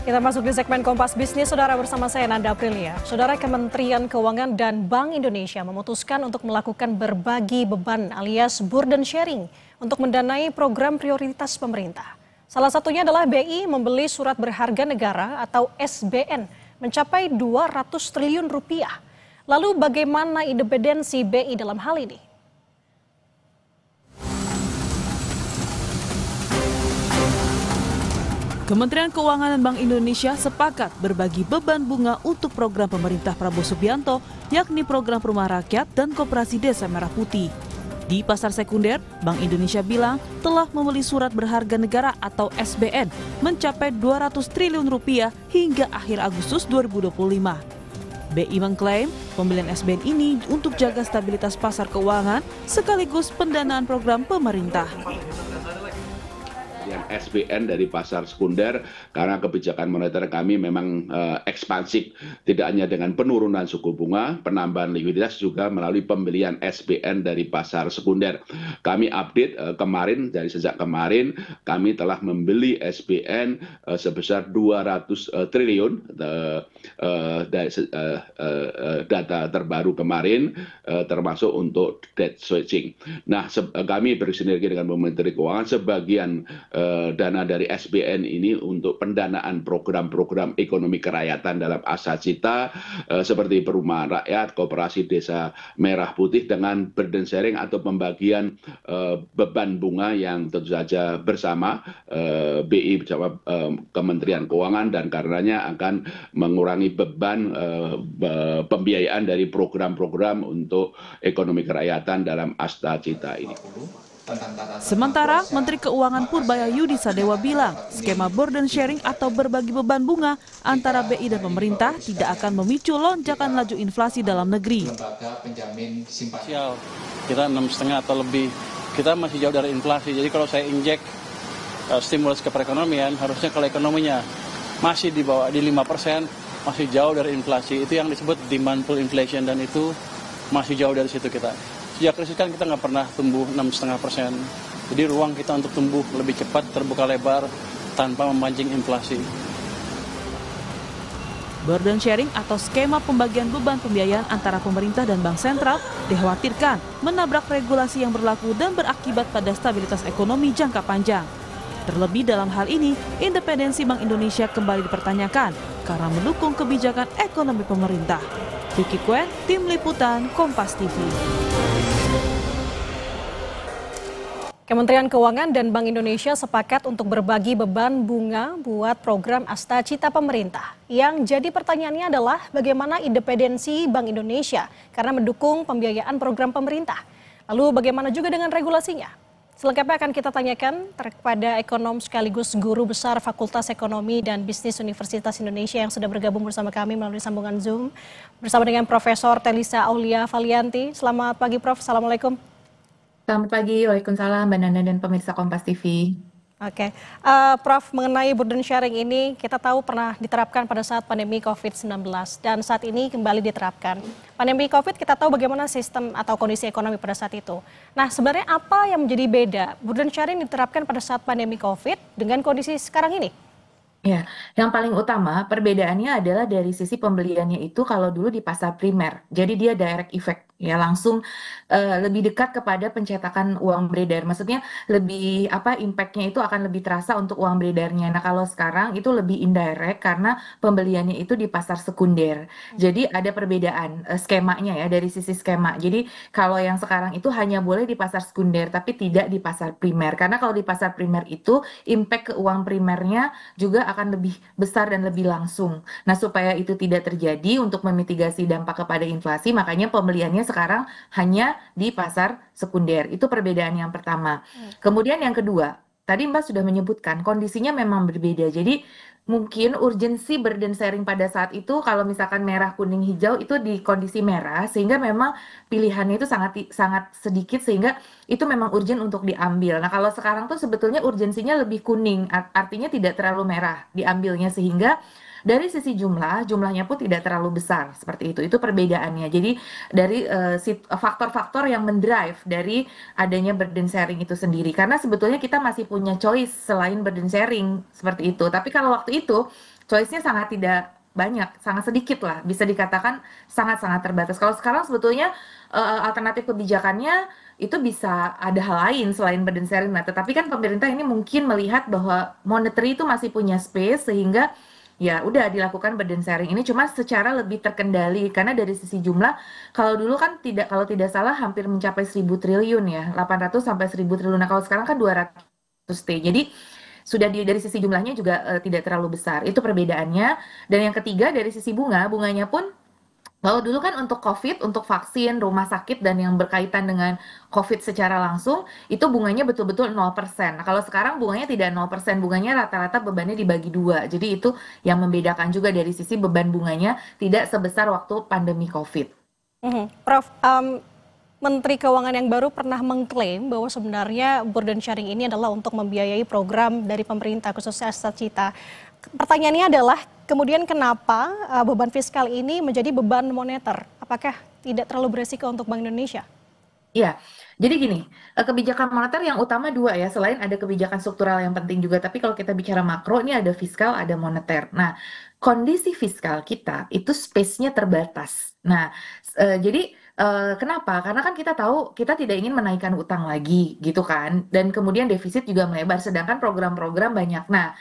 Kita masuk di segmen Kompas Bisnis, Saudara, bersama saya Nanda Aprilia. Saudara, Kementerian Keuangan dan Bank Indonesia memutuskan untuk melakukan berbagi beban alias burden sharing untuk mendanai program prioritas pemerintah. Salah satunya adalah BI membeli surat berharga negara atau SBN mencapai 200 triliun rupiah. Lalu bagaimana independensi BI dalam hal ini? Kementerian Keuangan dan Bank Indonesia sepakat berbagi beban bunga untuk program pemerintah Prabowo Subianto, yakni program Perumahan Rakyat dan Koperasi Desa Merah Putih. Di pasar sekunder, Bank Indonesia bilang telah membeli surat berharga negara atau SBN mencapai 200 triliun rupiah hingga akhir Agustus 2025. BI mengklaim pembelian SBN ini untuk jaga stabilitas pasar keuangan sekaligus pendanaan program pemerintah. SBN dari pasar sekunder karena kebijakan moneter kami memang ekspansif, tidak hanya dengan penurunan suku bunga, penambahan likuiditas, juga melalui pembelian SBN dari pasar sekunder. Kami update kemarin, dari sejak kemarin kami telah membeli SBN sebesar 200 triliun data terbaru kemarin, termasuk untuk debt switching. Nah, kami bersinergi dengan Menteri Keuangan, sebagian dana dari SBN ini untuk pendanaan program-program ekonomi kerakyatan dalam Asa Cita seperti Perumahan Rakyat, Koperasi Desa Merah Putih, dengan burden sharing atau pembagian beban bunga yang tentu saja bersama BI bersama Kementerian Keuangan, dan karenanya akan mengurangi beban pembiayaan dari program-program untuk ekonomi kerakyatan dalam Asa Cita ini. Sementara Menteri Keuangan Purbayayudi Sadewa bilang skema burden sharing atau berbagi beban bunga antara BI dan pemerintah tidak akan memicu lonjakan laju inflasi dalam negeri. Kita 6,5 atau lebih, kita masih jauh dari inflasi. Jadi kalau saya injek stimulus ke perekonomian, harusnya kalau ekonominya masih di bawah di 5%, masih jauh dari inflasi. Itu yang disebut demand pull inflation, dan itu masih jauh dari situ kita. Sejak krisis kan kita nggak pernah tumbuh 6,5%. Jadi ruang kita untuk tumbuh lebih cepat, terbuka lebar, tanpa memancing inflasi. Burden sharing atau skema pembagian beban pembiayaan antara pemerintah dan bank sentral dikhawatirkan menabrak regulasi yang berlaku dan berakibat pada stabilitas ekonomi jangka panjang. Terlebih dalam hal ini, independensi Bank Indonesia kembali dipertanyakan karena mendukung kebijakan ekonomi pemerintah. Vicky Kuen, Tim Liputan, Kompas TV. Kementerian Keuangan dan Bank Indonesia sepakat untuk berbagi beban bunga buat program Asta Cita pemerintah. Yang jadi pertanyaannya adalah bagaimana independensi Bank Indonesia karena mendukung pembiayaan program pemerintah. Lalu bagaimana juga dengan regulasinya? Selengkapnya akan kita tanyakan kepada ekonom sekaligus guru besar Fakultas Ekonomi dan Bisnis Universitas Indonesia yang sudah bergabung bersama kami melalui sambungan Zoom bersama dengan Profesor Telisa Aulia Valianti. Selamat pagi, Prof. Assalamualaikum. Selamat pagi, waalaikumsalam Mbak Nanda dan pemirsa Kompas TV. Oke, Prof, mengenai burden sharing ini kita tahu pernah diterapkan pada saat pandemi COVID-19 dan saat ini kembali diterapkan. Pandemi COVID kita tahu bagaimana sistem atau kondisi ekonomi pada saat itu. Nah, sebenarnya apa yang menjadi beda burden sharing diterapkan pada saat pandemi COVID dengan kondisi sekarang ini? Ya, yang paling utama perbedaannya adalah dari sisi pembeliannya itu kalau dulu di pasar primer. Jadi dia direct effect, ya langsung lebih dekat kepada pencetakan uang beredar. Maksudnya lebih impact-nya itu akan lebih terasa untuk uang beredarnya. Nah, kalau sekarang itu lebih indirect karena pembeliannya itu di pasar sekunder. Jadi ada perbedaan skemanya ya dari sisi skema. Jadi kalau yang sekarang itu hanya boleh di pasar sekunder tapi tidak di pasar primer. Karena kalau di pasar primer itu impact ke uang primernya juga akan lebih besar dan lebih langsung. Nah, supaya itu tidak terjadi untuk memitigasi dampak kepada inflasi, makanya pembeliannya sekarang hanya di pasar sekunder. Itu perbedaan yang pertama. Kemudian yang kedua, tadi Mbak sudah menyebutkan kondisinya memang berbeda. Jadi mungkin urgensi burden sharing pada saat itu kalau misalkan merah, kuning, hijau itu di kondisi merah, sehingga memang pilihannya itu sangat sedikit sehingga itu memang urgent untuk diambil. Nah, kalau sekarang tuh sebetulnya urgensinya lebih kuning, artinya tidak terlalu merah diambilnya, sehingga dari sisi jumlahnya pun tidak terlalu besar seperti itu. Itu perbedaannya. Jadi dari faktor-faktor yang mendrive dari adanya burden sharing itu sendiri. Karena sebetulnya kita masih punya choice selain burden sharing seperti itu. Tapi kalau waktu itu choice-nya sangat tidak banyak, sangat sedikit lah, bisa dikatakan sangat-sangat terbatas. Kalau sekarang sebetulnya alternatif kebijakannya itu bisa ada hal lain selain burden sharing. Nah, tetapi kan pemerintah ini mungkin melihat bahwa monetary itu masih punya space sehingga ya udah dilakukan burden sharing ini cuma secara lebih terkendali karena dari sisi jumlah kalau dulu kan kalau tidak salah hampir mencapai 1.000 triliun ya, 800 sampai 1.000 triliun. Nah, kalau sekarang kan 200 T. Jadi sudah dari sisi jumlahnya juga tidak terlalu besar. Itu perbedaannya. Dan yang ketiga dari sisi bunganya pun kalau dulu kan untuk COVID, untuk vaksin, rumah sakit dan yang berkaitan dengan COVID secara langsung itu bunganya betul-betul 0%. Nah, kalau sekarang bunganya tidak 0%, bunganya rata-rata bebannya dibagi dua. Jadi itu yang membedakan juga dari sisi beban bunganya tidak sebesar waktu pandemi COVID. Prof, Menteri Keuangan yang baru pernah mengklaim bahwa sebenarnya burden sharing ini adalah untuk membiayai program dari pemerintah khususnya Astacita. Pertanyaannya adalah kemudian kenapa beban fiskal ini menjadi beban moneter? Apakah tidak terlalu beresiko untuk Bank Indonesia? Iya, jadi gini, kebijakan moneter yang utama dua ya, selain ada kebijakan struktural yang penting juga, tapi kalau kita bicara makro, ini ada fiskal, ada moneter. Nah, kondisi fiskal kita itu space-nya terbatas. Nah, jadi kenapa? Karena kan kita tahu kita tidak ingin menaikkan utang lagi, gitu kan, dan kemudian defisit juga melebar, sedangkan program-program banyak. Nah,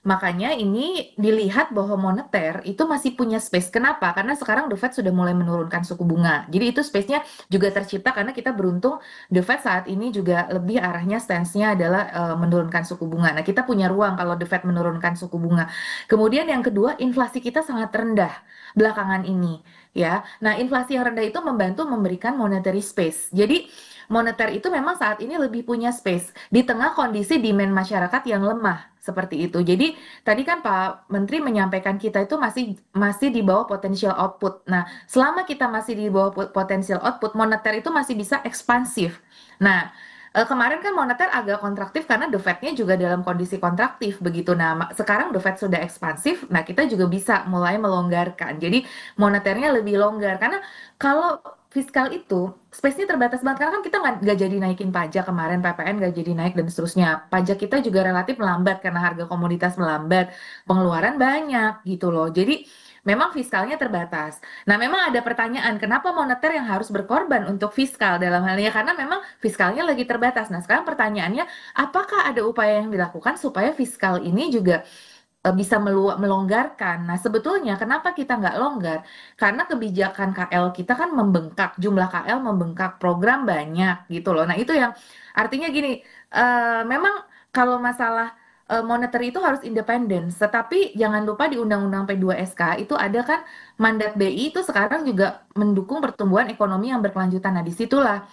makanya ini dilihat bahwa moneter itu masih punya space. Kenapa? Karena sekarang The Fed sudah mulai menurunkan suku bunga. Jadi itu space-nya juga tercipta karena kita beruntung The Fed saat ini juga lebih arahnya stance-nya adalah menurunkan suku bunga. Nah, kita punya ruang kalau The Fed menurunkan suku bunga. Kemudian yang kedua, inflasi kita sangat rendah belakangan ini, ya. Nah, inflasi yang rendah itu membantu memberikan monetary space. Jadi moneter itu memang saat ini lebih punya space di tengah kondisi demand masyarakat yang lemah seperti itu. Jadi tadi kan Pak Menteri menyampaikan kita itu masih di bawah potensial output. Nah, selama kita masih di bawah potensial output, moneter itu masih bisa ekspansif. Nah, kemarin kan moneter agak kontraktif karena The Fed-nya juga dalam kondisi kontraktif begitu. Nah, sekarang The Fed sudah ekspansif, nah kita juga bisa mulai melonggarkan. Jadi moneternya lebih longgar karena kalau fiskal itu space-nya terbatas banget karena kan kita nggak jadi naikin pajak kemarin, PPN nggak jadi naik dan seterusnya. Pajak kita juga relatif melambat karena harga komoditas melambat, pengeluaran banyak gitu loh. Jadi memang fiskalnya terbatas. Nah, memang ada pertanyaan, kenapa moneter yang harus berkorban untuk fiskal dalam hal ini? Karena memang fiskalnya lagi terbatas. Nah, sekarang pertanyaannya, apakah ada upaya yang dilakukan supaya fiskal ini juga bisa melonggarkan. Nah, sebetulnya kenapa kita nggak longgar? Karena kebijakan KL kita kan membengkak, jumlah KL membengkak, program banyak gitu loh. Nah, itu yang artinya gini, memang kalau masalah moneter itu harus independen, tetapi jangan lupa di Undang-Undang P2SK itu ada kan mandat BI itu sekarang juga mendukung pertumbuhan ekonomi yang berkelanjutan. Nah, disitulah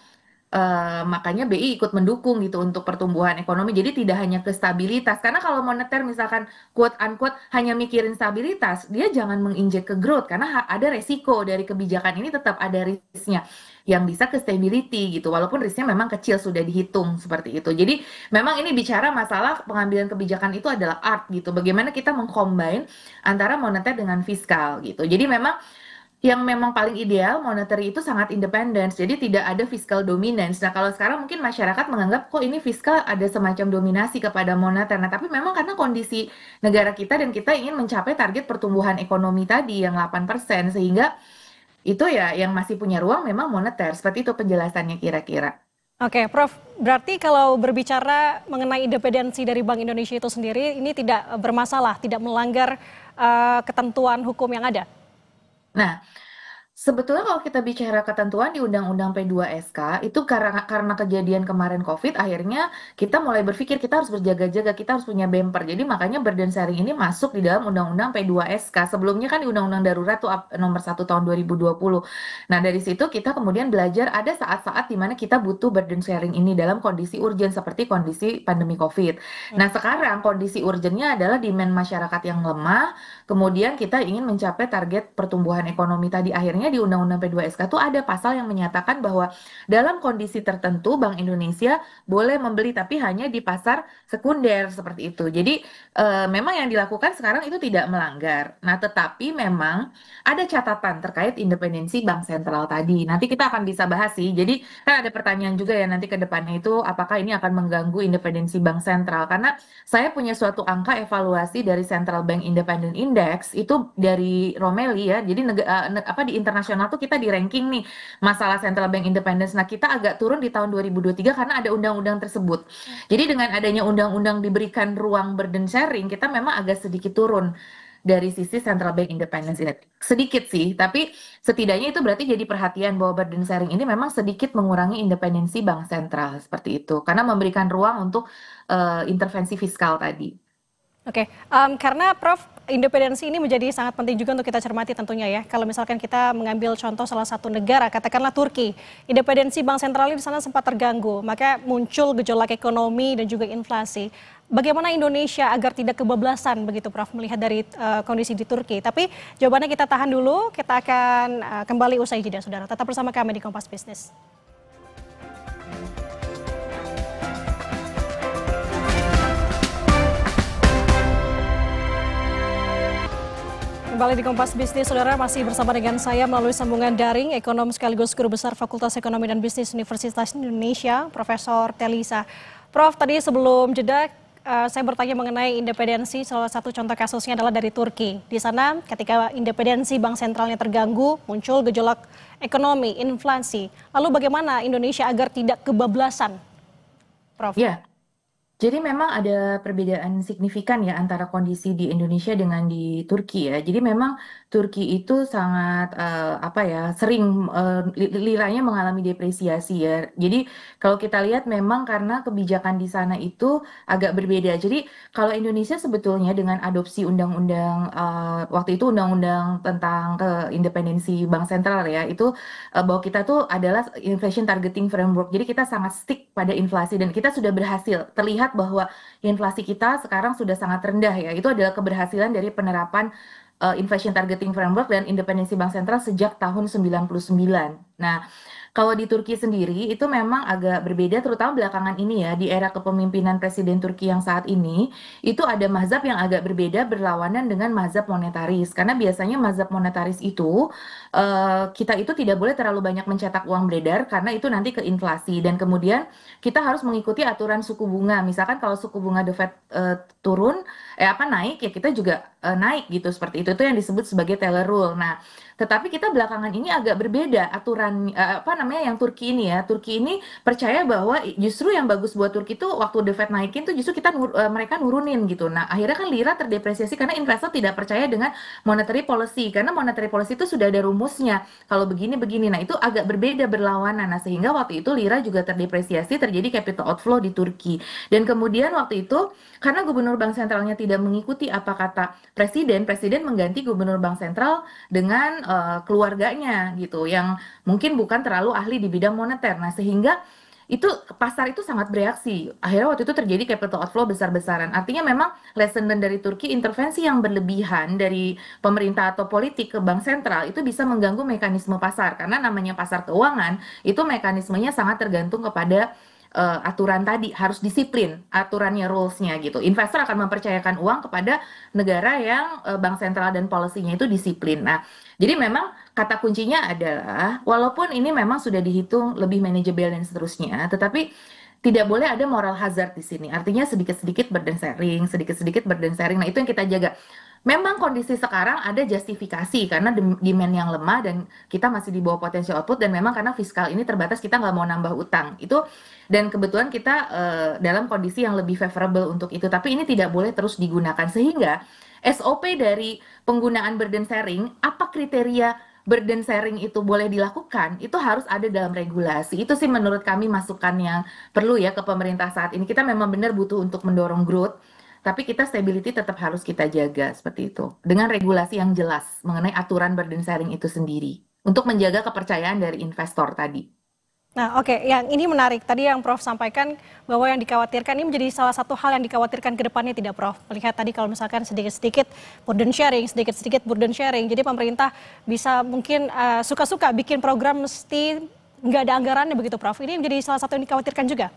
makanya BI ikut mendukung gitu untuk pertumbuhan ekonomi. Jadi tidak hanya ke stabilitas. Karena kalau moneter misalkan quote unquote hanya mikirin stabilitas, dia jangan menginjek ke growth karena ada resiko dari kebijakan ini tetap ada risknya yang bisa ke stability gitu. Walaupun risknya memang kecil sudah dihitung seperti itu. Jadi memang ini bicara masalah pengambilan kebijakan itu adalah art gitu. Bagaimana kita mengcombine antara moneter dengan fiskal gitu. Jadi memang yang memang paling ideal monetary itu sangat independen, jadi tidak ada fiscal dominance. Nah, kalau sekarang mungkin masyarakat menganggap kok ini fiskal ada semacam dominasi kepada moneter. Nah, tapi memang karena kondisi negara kita dan kita ingin mencapai target pertumbuhan ekonomi tadi yang 8%, sehingga itu ya yang masih punya ruang memang moneter. Seperti itu penjelasannya kira-kira. Oke, Prof. Berarti kalau berbicara mengenai independensi dari Bank Indonesia itu sendiri, ini tidak bermasalah, tidak melanggar ketentuan hukum yang ada? Nah, sebetulnya kalau kita bicara ketentuan di Undang-Undang P2SK, itu karena kejadian kemarin COVID, akhirnya kita mulai berpikir kita harus berjaga-jaga, kita harus punya bumper. Jadi makanya burden sharing ini masuk di dalam Undang-Undang P2SK. Sebelumnya kan di Undang-Undang Darurat tuh nomor 1 tahun 2020. Nah, dari situ kita kemudian belajar ada saat-saat di mana kita butuh burden sharing ini dalam kondisi urgen seperti kondisi pandemi COVID. Nah, sekarang kondisi urgennya adalah demand masyarakat yang lemah, kemudian kita ingin mencapai target pertumbuhan ekonomi tadi, akhirnya sebenarnya di Undang-Undang P2SK tuh ada pasal yang menyatakan bahwa dalam kondisi tertentu Bank Indonesia boleh membeli tapi hanya di pasar sekunder seperti itu. Jadi memang yang dilakukan sekarang itu tidak melanggar. Nah, tetapi memang ada catatan terkait independensi bank sentral tadi. Nanti kita akan bisa bahas sih. Jadi kan ada pertanyaan juga ya nanti ke depannya itu apakah ini akan mengganggu independensi bank sentral. Karena saya punya suatu angka evaluasi dari Central Bank Independent Index itu dari Romeli ya. Jadi di internasional tuh kita di ranking nih masalah Central Bank Independence. Nah, kita agak turun di tahun 2023 karena ada undang-undang tersebut. Jadi dengan adanya undang-undang diberikan ruang burden sharing, kita memang agak sedikit turun dari sisi Central Bank Independence ini. Sedikit sih, tapi setidaknya itu berarti jadi perhatian bahwa burden sharing ini memang sedikit mengurangi independensi bank sentral seperti itu. Karena memberikan ruang untuk intervensi fiskal tadi. Oke, karena Prof, independensi ini menjadi sangat penting juga untuk kita cermati tentunya ya. Kalau misalkan kita mengambil contoh salah satu negara, katakanlah Turki, independensi bank sentralnya di sana sempat terganggu, maka muncul gejolak ekonomi dan juga inflasi. Bagaimana Indonesia agar tidak kebablasan begitu Prof melihat dari kondisi di Turki? Tapi jawabannya kita tahan dulu, kita akan kembali usai jeda saudara. Tetap bersama kami di Kompas Bisnis. Kembali di Kompas Bisnis, saudara masih bersama dengan saya melalui sambungan daring, ekonom sekaligus guru besar Fakultas Ekonomi dan Bisnis Universitas Indonesia, Profesor Telisa. Prof, tadi sebelum jeda saya bertanya mengenai independensi, salah satu contoh kasusnya adalah dari Turki. Di sana ketika independensi bank sentralnya terganggu, muncul gejolak ekonomi, inflasi. Lalu bagaimana Indonesia agar tidak kebablasan, Prof? Ya. Jadi memang ada perbedaan signifikan ya antara kondisi di Indonesia dengan di Turki ya. Jadi memang Turki itu sangat sering liranya mengalami depresiasi ya. Jadi kalau kita lihat memang karena kebijakan di sana itu agak berbeda. Jadi kalau Indonesia sebetulnya dengan adopsi undang-undang waktu itu undang-undang tentang independensi bank sentral ya, itu bahwa kita tuh adalah inflation targeting framework. Jadi kita sangat stick pada inflasi dan kita sudah berhasil terlihat bahwa inflasi kita sekarang sudah sangat rendah ya. Itu adalah keberhasilan dari penerapan inflation targeting framework dan independensi bank sentral sejak tahun 99. Nah, kalau di Turki sendiri itu memang agak berbeda terutama belakangan ini ya, di era kepemimpinan Presiden Turki yang saat ini itu ada mazhab yang agak berbeda berlawanan dengan mazhab monetaris. Karena biasanya mazhab monetaris itu kita itu tidak boleh terlalu banyak mencetak uang beredar karena itu nanti ke inflasi dan kemudian kita harus mengikuti aturan suku bunga. Misalkan kalau suku bunga The Fed naik ya kita juga naik gitu seperti itu. Itu yang disebut sebagai Taylor Rule. Nah, tetapi kita belakangan ini agak berbeda aturan yang Turki ini ya. Turki ini percaya bahwa justru yang bagus buat Turki itu waktu The Fed naikin tuh justru mereka nurunin gitu. Nah, akhirnya kan lira terdepresiasi karena investor tidak percaya dengan monetary policy karena monetary policy itu sudah ada rumusnya. Kalau begini-begini. Nah, itu agak berbeda berlawanan. Nah, sehingga waktu itu lira juga terdepresiasi, terjadi capital outflow di Turki. Dan kemudian waktu itu karena gubernur bank sentralnya tidak mengikuti apa kata presiden mengganti gubernur bank sentral dengan keluarganya gitu yang mungkin bukan terlalu ahli di bidang moneter. Nah, sehingga itu pasar itu sangat bereaksi. Akhirnya waktu itu terjadi capital outflow besar-besaran. Artinya memang lesson learned dari Turki, intervensi yang berlebihan dari pemerintah atau politik ke bank sentral itu bisa mengganggu mekanisme pasar. Karena namanya pasar keuangan itu mekanismenya sangat tergantung kepada aturan tadi, harus disiplin aturannya, rulesnya gitu. Investor akan mempercayakan uang kepada negara yang bank sentral dan policy-nya itu disiplin. Nah, jadi memang kata kuncinya adalah walaupun ini memang sudah dihitung lebih manajebil dan seterusnya, tetapi tidak boleh ada moral hazard di sini. Artinya sedikit-sedikit burden sharing, sedikit-sedikit burden sharing. Nah, itu yang kita jaga. Memang kondisi sekarang ada justifikasi karena demand yang lemah dan kita masih di bawah potensial output dan memang karena fiskal ini terbatas kita nggak mau nambah utang itu dan kebetulan kita dalam kondisi yang lebih favorable untuk itu tapi ini tidak boleh terus digunakan sehingga SOP dari penggunaan burden sharing apa kriteria burden sharing itu boleh dilakukan itu harus ada dalam regulasi itu sih menurut kami masukan yang perlu ya ke pemerintah saat ini kita memang benar butuh untuk mendorong growth tapi kita stability tetap harus kita jaga seperti itu dengan regulasi yang jelas mengenai aturan burden sharing itu sendiri untuk menjaga kepercayaan dari investor tadi. Nah, oke, yang ini menarik. Tadi yang Prof sampaikan bahwa yang dikhawatirkan ini menjadi salah satu hal yang dikhawatirkan ke depannya tidak, Prof? Melihat tadi kalau misalkan sedikit-sedikit burden sharing, sedikit-sedikit burden sharing. Jadi pemerintah bisa mungkin suka-suka bikin program mesti nggak ada anggarannya begitu, Prof. Ini menjadi salah satu yang dikhawatirkan juga.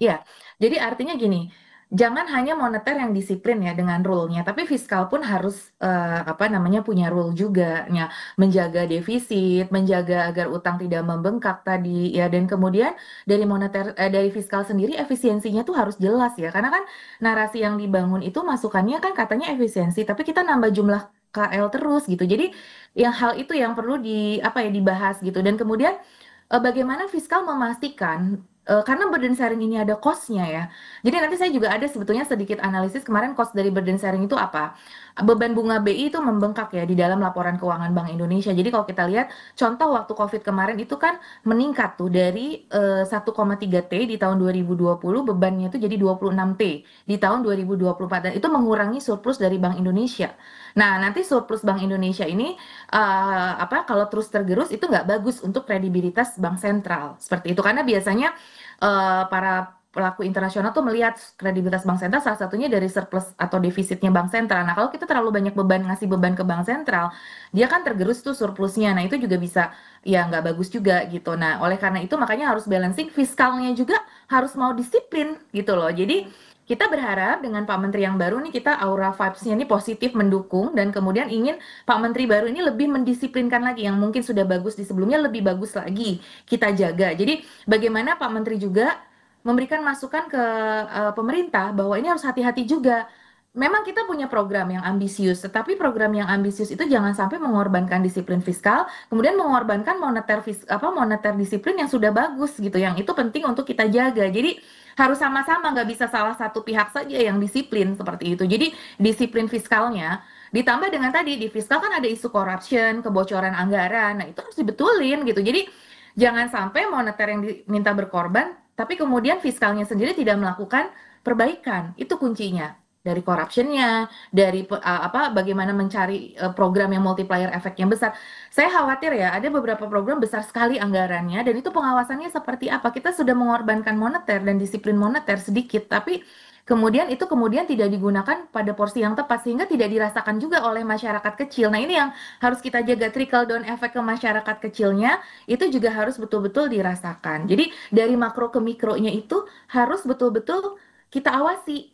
Iya, jadi artinya gini, jangan hanya moneter yang disiplin ya dengan rule-nya, tapi fiskal pun harus apa namanya punya rule juga, ya, menjaga defisit, menjaga agar utang tidak membengkak tadi ya, dan kemudian dari moneter dari fiskal sendiri efisiensinya tuh harus jelas ya, karena kan narasi yang dibangun itu masukannya kan katanya efisiensi, tapi kita nambah jumlah KL terus gitu, jadi yang hal itu yang perlu di apa ya dibahas gitu, dan kemudian bagaimana fiskal memastikan karena burden sharing ini ada cost-nya ya. Jadi nanti saya juga ada sebetulnya sedikit analisis kemarin cost dari burden sharing itu apa. Beban bunga BI itu membengkak ya di dalam laporan keuangan Bank Indonesia. Jadi kalau kita lihat contoh waktu COVID kemarin itu kan meningkat tuh dari 1,3 T di tahun 2020 bebannya itu jadi 26 T di tahun 2024 dan itu mengurangi surplus dari Bank Indonesia. Nah, nanti surplus Bank Indonesia ini apa kalau terus tergerus itu nggak bagus untuk kredibilitas bank sentral seperti itu karena biasanya para pelaku internasional tuh melihat kredibilitas bank sentral salah satunya dari surplus atau defisitnya bank sentral. Nah, kalau kita terlalu banyak ngasih beban ke bank sentral, dia kan tergerus tuh surplusnya. Nah, itu juga bisa ya nggak bagus juga gitu. Nah, oleh karena itu makanya harus balancing fiskalnya juga harus mau disiplin gitu loh. Jadi kita berharap dengan Pak Menteri yang baru nih kita aura vibes-nya ini positif mendukung dan kemudian ingin Pak Menteri baru ini lebih mendisiplinkan lagi yang mungkin sudah bagus di sebelumnya lebih bagus lagi kita jaga. Jadi bagaimana Pak Menteri juga memberikan masukan ke pemerintah bahwa ini harus hati-hati juga. Memang kita punya program yang ambisius, tetapi program yang ambisius itu jangan sampai mengorbankan disiplin fiskal, kemudian mengorbankan moneter disiplin yang sudah bagus gitu, yang itu penting untuk kita jaga. Jadi harus sama-sama, nggak bisa salah satu pihak saja yang disiplin seperti itu. Jadi disiplin fiskalnya ditambah dengan tadi di fiskal kan ada isu corruption, kebocoran anggaran, nah itu harus dibetulin gitu. Jadi jangan sampai moneter yang diminta berkorban, tapi kemudian fiskalnya sendiri tidak melakukan perbaikan. Itu kuncinya. Dari corruption-nya, dari bagaimana mencari program yang multiplier efek yang besar. Saya khawatir ya, ada beberapa program besar sekali anggarannya, dan itu pengawasannya seperti apa. Kita sudah mengorbankan moneter dan disiplin moneter sedikit, tapi kemudian tidak digunakan pada porsi yang tepat, sehingga tidak dirasakan juga oleh masyarakat kecil. Nah, ini yang harus kita jaga, trickle down efek ke masyarakat kecilnya, itu juga harus betul-betul dirasakan. Jadi, dari makro ke mikronya itu harus betul-betul kita awasi.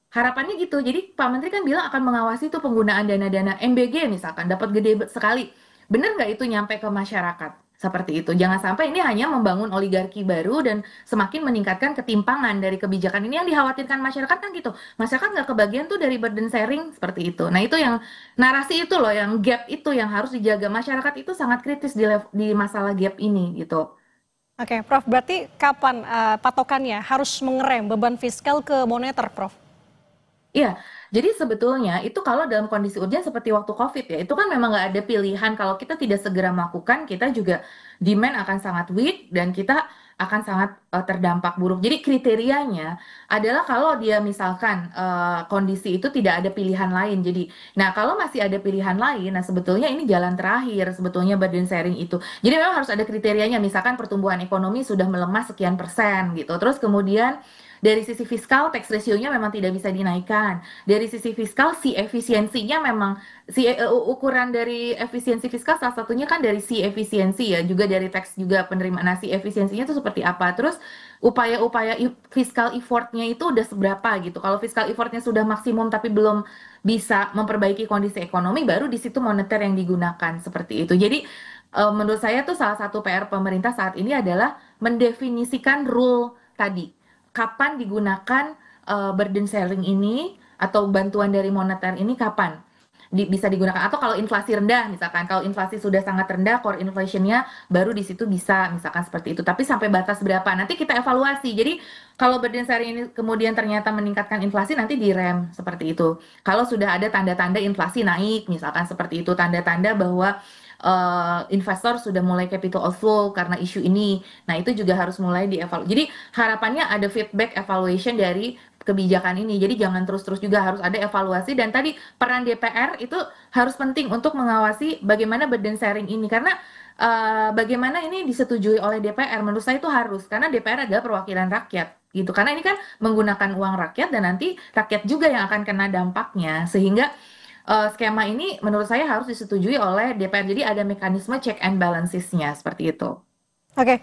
Harapannya gitu. Jadi Pak Menteri kan bilang akan mengawasi tuh penggunaan dana-dana MBG misalkan dapat gede sekali. Benar nggak itu nyampe ke masyarakat? Seperti itu. Jangan sampai ini hanya membangun oligarki baru dan semakin meningkatkan ketimpangan dari kebijakan ini yang dikhawatirkan masyarakat kan gitu. Masyarakat nggak kebagian tuh dari burden sharing seperti itu. Nah itu yang narasi itu loh, yang gap itu yang harus dijaga. Masyarakat itu sangat kritis di masalah gap ini gitu. Oke, Prof, berarti kapan patokannya harus mengerem beban fiskal ke moneter, Prof? Iya, jadi sebetulnya itu kalau dalam kondisi urgen seperti waktu COVID ya, itu kan memang nggak ada pilihan kalau kita tidak segera melakukan, kita juga demand akan sangat weak dan kita akan sangat terdampak buruk. Jadi kriterianya adalah kalau dia misalkan kondisi itu tidak ada pilihan lain. Jadi, nah kalau masih ada pilihan lain, nah sebetulnya ini jalan terakhir sebetulnya burden sharing itu. Jadi memang harus ada kriterianya, misalkan pertumbuhan ekonomi sudah melemah sekian persen gitu. Terus kemudian dari sisi fiskal, tax ratio-nya memang tidak bisa dinaikkan. Dari sisi fiskal, si efisiensinya memang, ukuran dari efisiensi fiskal salah satunya kan dari si efisiensi ya, juga dari tax juga penerimaan. Nah, si efisiensinya itu seperti apa? Terus upaya-upaya fiskal effort-nya itu udah seberapa gitu. Kalau fiskal effort-nya sudah maksimum tapi belum bisa memperbaiki kondisi ekonomi, baru di situ moneter yang digunakan seperti itu. Jadi menurut saya tuh salah satu PR pemerintah saat ini adalah mendefinisikan rule tadi. Kapan digunakan burden sharing ini atau bantuan dari moneter ini kapan bisa digunakan, atau kalau inflasi rendah misalkan, kalau inflasi sudah sangat rendah core inflation-nya baru di situ bisa misalkan seperti itu, tapi sampai batas berapa nanti kita evaluasi. Jadi kalau burden sharing ini kemudian ternyata meningkatkan inflasi, nanti direm seperti itu. Kalau sudah ada tanda-tanda inflasi naik misalkan seperti itu, tanda-tanda bahwa investor sudah mulai capital outflow karena isu ini. Nah, itu juga harus mulai dievaluasi. Jadi, harapannya ada feedback evaluation dari kebijakan ini. Jadi, jangan terus-terus, juga harus ada evaluasi. Dan tadi peran DPR itu harus penting untuk mengawasi bagaimana burden sharing ini. Karena bagaimana ini disetujui oleh DPR? Menurut saya itu harus, karena DPR adalah perwakilan rakyat, gitu. Karena ini kan menggunakan uang rakyat dan nanti rakyat juga yang akan kena dampaknya, sehingga skema ini menurut saya harus disetujui oleh DPR. Jadi ada mekanisme check and balances-nya seperti itu. Oke,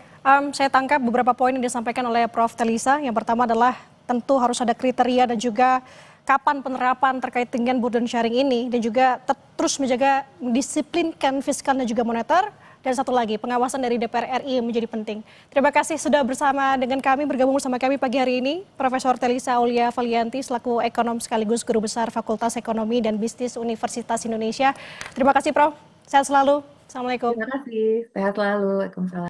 saya tangkap beberapa poin yang disampaikan oleh Prof. Telisa. Yang pertama adalah tentu harus ada kriteria dan juga kapan penerapan terkait dengan burden sharing ini, dan juga terus menjaga mendisiplinkan fiskal dan juga moneter. Dan satu lagi, pengawasan dari DPR RI menjadi penting. Terima kasih sudah bersama dengan kami, bergabung bersama kami pagi hari ini, Profesor Telisa Aulia Valianti selaku ekonom sekaligus guru besar Fakultas Ekonomi dan Bisnis Universitas Indonesia. Terima kasih, Prof. Sehat selalu. Assalamualaikum. Terima kasih. Sehat selalu. Waalaikumsalam.